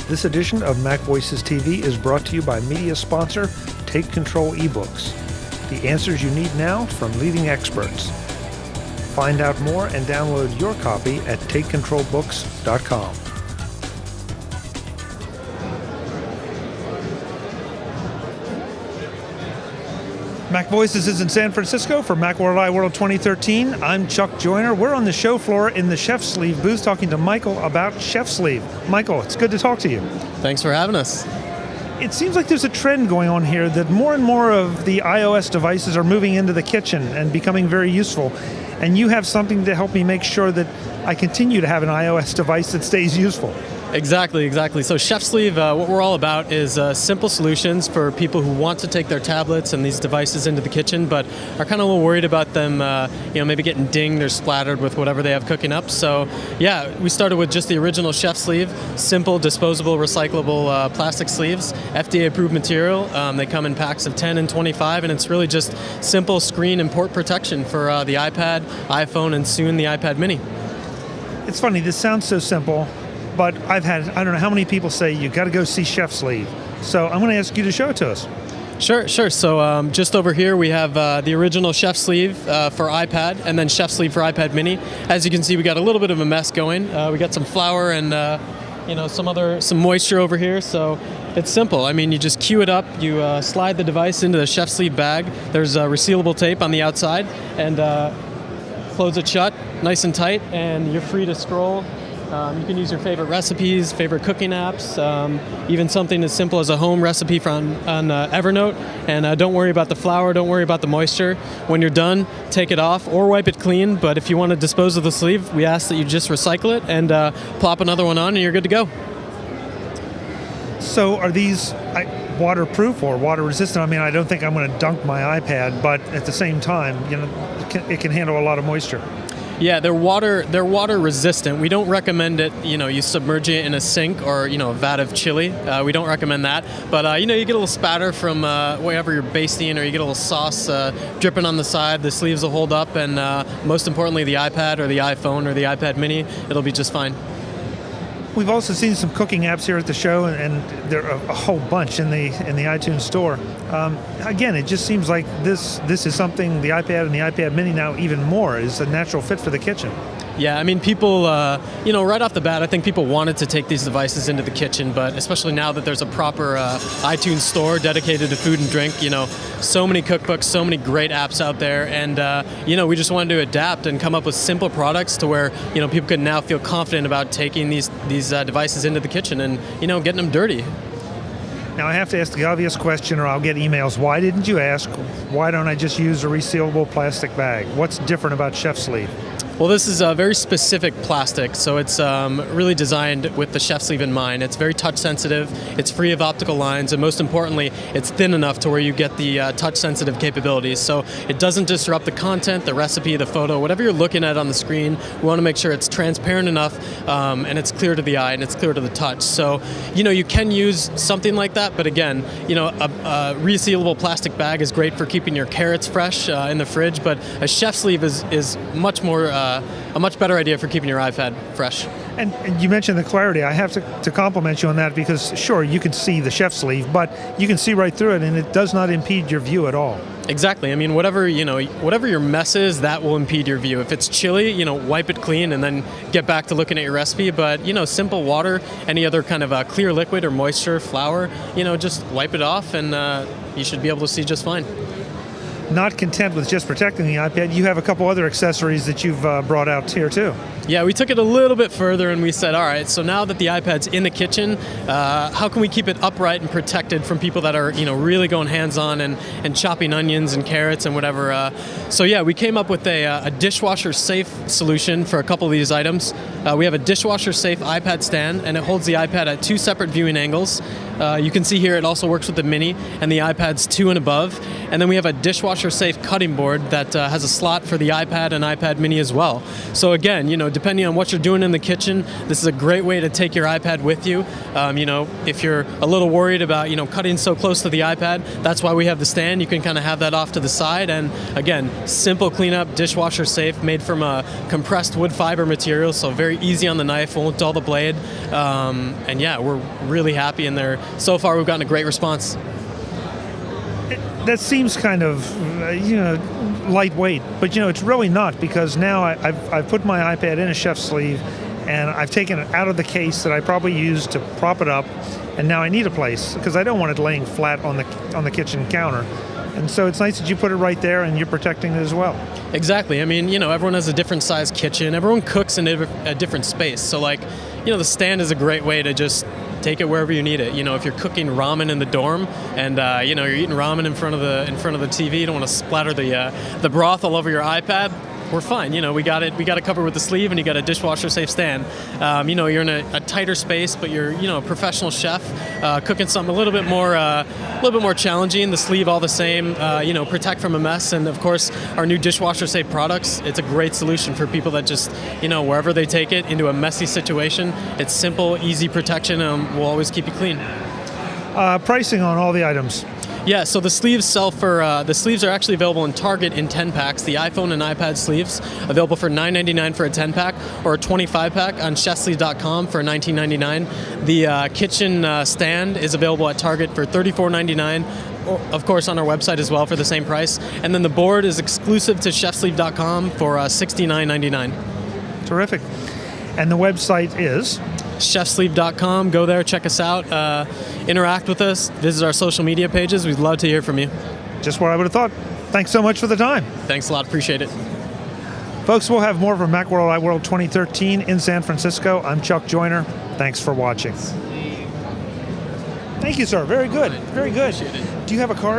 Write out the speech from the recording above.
This edition of MacVoicesTV is brought to you by media sponsor Take Control eBooks. The answers you need now from leading experts. Find out more and download your copy at takecontrolbooks.com. Mac Voices is in San Francisco for Macworld iWorld 2013. I'm Chuck Joyner. We're on the show floor in the Chef Sleeve booth talking to Michael about Chef Sleeve. Michael, it's good to talk to you. Thanks for having us. It seems like there's a trend going on here that more and more of the iOS devices are moving into the kitchen and becoming very useful. And you have something to help me make sure that I continue to have an iOS device that stays useful. Exactly. So Chef Sleeve, what we're all about is simple solutions for people who want to take their tablets and these devices into the kitchen, but are kind of a little worried about them, maybe getting dinged or splattered with whatever they have cooking up. So yeah, we started with just the original Chef Sleeve, simple, disposable, recyclable plastic sleeves, FDA-approved material. They come in packs of 10 and 25, and it's really just simple screen and port protection for the iPad, iPhone, and soon the iPad mini. It's funny, this sounds so simple, but I've had, I don't know how many people say, you got to go see Chef Sleeve. So I'm going to ask you to show it to us. Sure. So just over here we have the original Chef Sleeve for iPad, and then Chef Sleeve for iPad mini. As you can see, we got a little bit of a mess going. We got some flour and some moisture over here. So it's simple. I mean, you just cue it up, you slide the device into the Chef Sleeve bag. There's resealable tape on the outside, and close it shut, nice and tight, and you're free to scroll. You can use your favorite recipes, favorite cooking apps, even something as simple as a home recipe on Evernote. And don't worry about the flour, don't worry about the moisture. When you're done, take it off or wipe it clean. But if you want to dispose of the sleeve, we ask that you just recycle it and plop another one on and you're good to go. So are these waterproof or water resistant? I mean, I don't think I'm going to dunk my iPad, but at the same time, it can handle a lot of moisture. Yeah, they're water resistant. We don't recommend it, you submerge it in a sink or, a vat of chili. We don't recommend that. But, you get a little spatter from wherever you're basting, or you get a little sauce dripping on the side. The sleeves will hold up, and most importantly, the iPad or the iPhone or the iPad mini, it'll be just fine. We've also seen some cooking apps here at the show, and there are a whole bunch in the iTunes store. Again, it just seems like this is something, the iPad and the iPad mini now even more, is a natural fit for the kitchen. Yeah, I mean, people, right off the bat, I think people wanted to take these devices into the kitchen, but especially now that there's a proper iTunes store dedicated to food and drink, so many cookbooks, so many great apps out there, and, we just wanted to adapt and come up with simple products to where, people can now feel confident about taking these devices into the kitchen and, getting them dirty. Now, I have to ask the obvious question, or I'll get emails. Why didn't you ask, why don't I just use a resealable plastic bag? What's different about Chef Sleeve? Well, this is a very specific plastic, so it's really designed with the Chef Sleeve in mind. It's very touch sensitive, it's free of optical lines, and most importantly, it's thin enough to where you get the touch sensitive capabilities. So it doesn't disrupt the content, the recipe, the photo, whatever you're looking at on the screen. We want to make sure it's transparent enough and it's clear to the eye and it's clear to the touch. So, you can use something like that, but again, a resealable plastic bag is great for keeping your carrots fresh in the fridge, but a Chef Sleeve is much more a much better idea for keeping your iPad fresh. And you mentioned the clarity. I have to compliment you on that, because sure, you can see the Chef Sleeve, but you can see right through it, and it does not impede your view at all. Exactly. I mean, whatever your mess is, that will impede your view. If it's chili, wipe it clean and then get back to looking at your recipe. But, simple water, any other kind of clear liquid or moisture, flour, just wipe it off and you should be able to see just fine. Not content with just protecting the iPad, you have a couple other accessories that you've brought out here too. Yeah, we took it a little bit further and we said, all right, so now that the iPad's in the kitchen, how can we keep it upright and protected from people that are, really going hands-on and chopping onions and carrots and whatever. So yeah, we came up with a dishwasher-safe solution for a couple of these items. We have a dishwasher-safe iPad stand, and it holds the iPad at two separate viewing angles. You can see here it also works with the mini and the iPads 2 and above. And then we have a dishwasher dishwasher safe cutting board that has a slot for the iPad and iPad mini as well. So again, depending on what you're doing in the kitchen, this is a great way to take your iPad with you. If you're a little worried about, cutting so close to the iPad, that's why we have the stand. You can kind of have that off to the side. And again, simple cleanup, dishwasher safe, made from a compressed wood fiber material, so very easy on the knife, won't dull the blade. And yeah, we're really happy in there. So far, we've gotten a great response. That seems kind of, lightweight, but it's really not, because now I've put my iPad in a chef sleeve, and I've taken it out of the case that I probably used to prop it up, and now I need a place because I don't want it laying flat on the kitchen counter. And so it's nice that you put it right there and you're protecting it as well. Exactly. I mean, everyone has a different size kitchen. Everyone cooks in a different space. So the stand is a great way to just take it wherever you need it. If you're cooking ramen in the dorm and you're eating ramen in front of the TV, you don't want to splatter the broth all over your iPad. We're fine. We got it covered with the sleeve, and you got a dishwasher safe stand. You're in a tighter space, but you're a professional chef cooking something a little bit more challenging. The sleeve all the same. Protect from a mess, and of course our new dishwasher safe products. It's a great solution for people that just wherever they take it into a messy situation. It's simple, easy protection, and will always keep you clean. Pricing on all the items. Yeah, so the sleeves the sleeves are actually available in Target in 10-packs. The iPhone and iPad sleeves available for $9.99 for a 10-pack, or a 25-pack on chefsleeve.com for $19.99. The kitchen stand is available at Target for $34.99. Of course, on our website as well for the same price. And then the board is exclusive to chefsleeve.com for $69.99. Terrific. And the website is? chefsleeve.com. Go there, check us out, interact with us, visit our social media pages. We'd love to hear from you. Just what I would have thought. Thanks so much for the time. Thanks a lot. Appreciate it. Folks, we'll have more from Macworld iWorld 2013 in San Francisco. I'm Chuck Joyner. Thanks for watching. Thank you, sir. Very good. Very good. Do you have a card?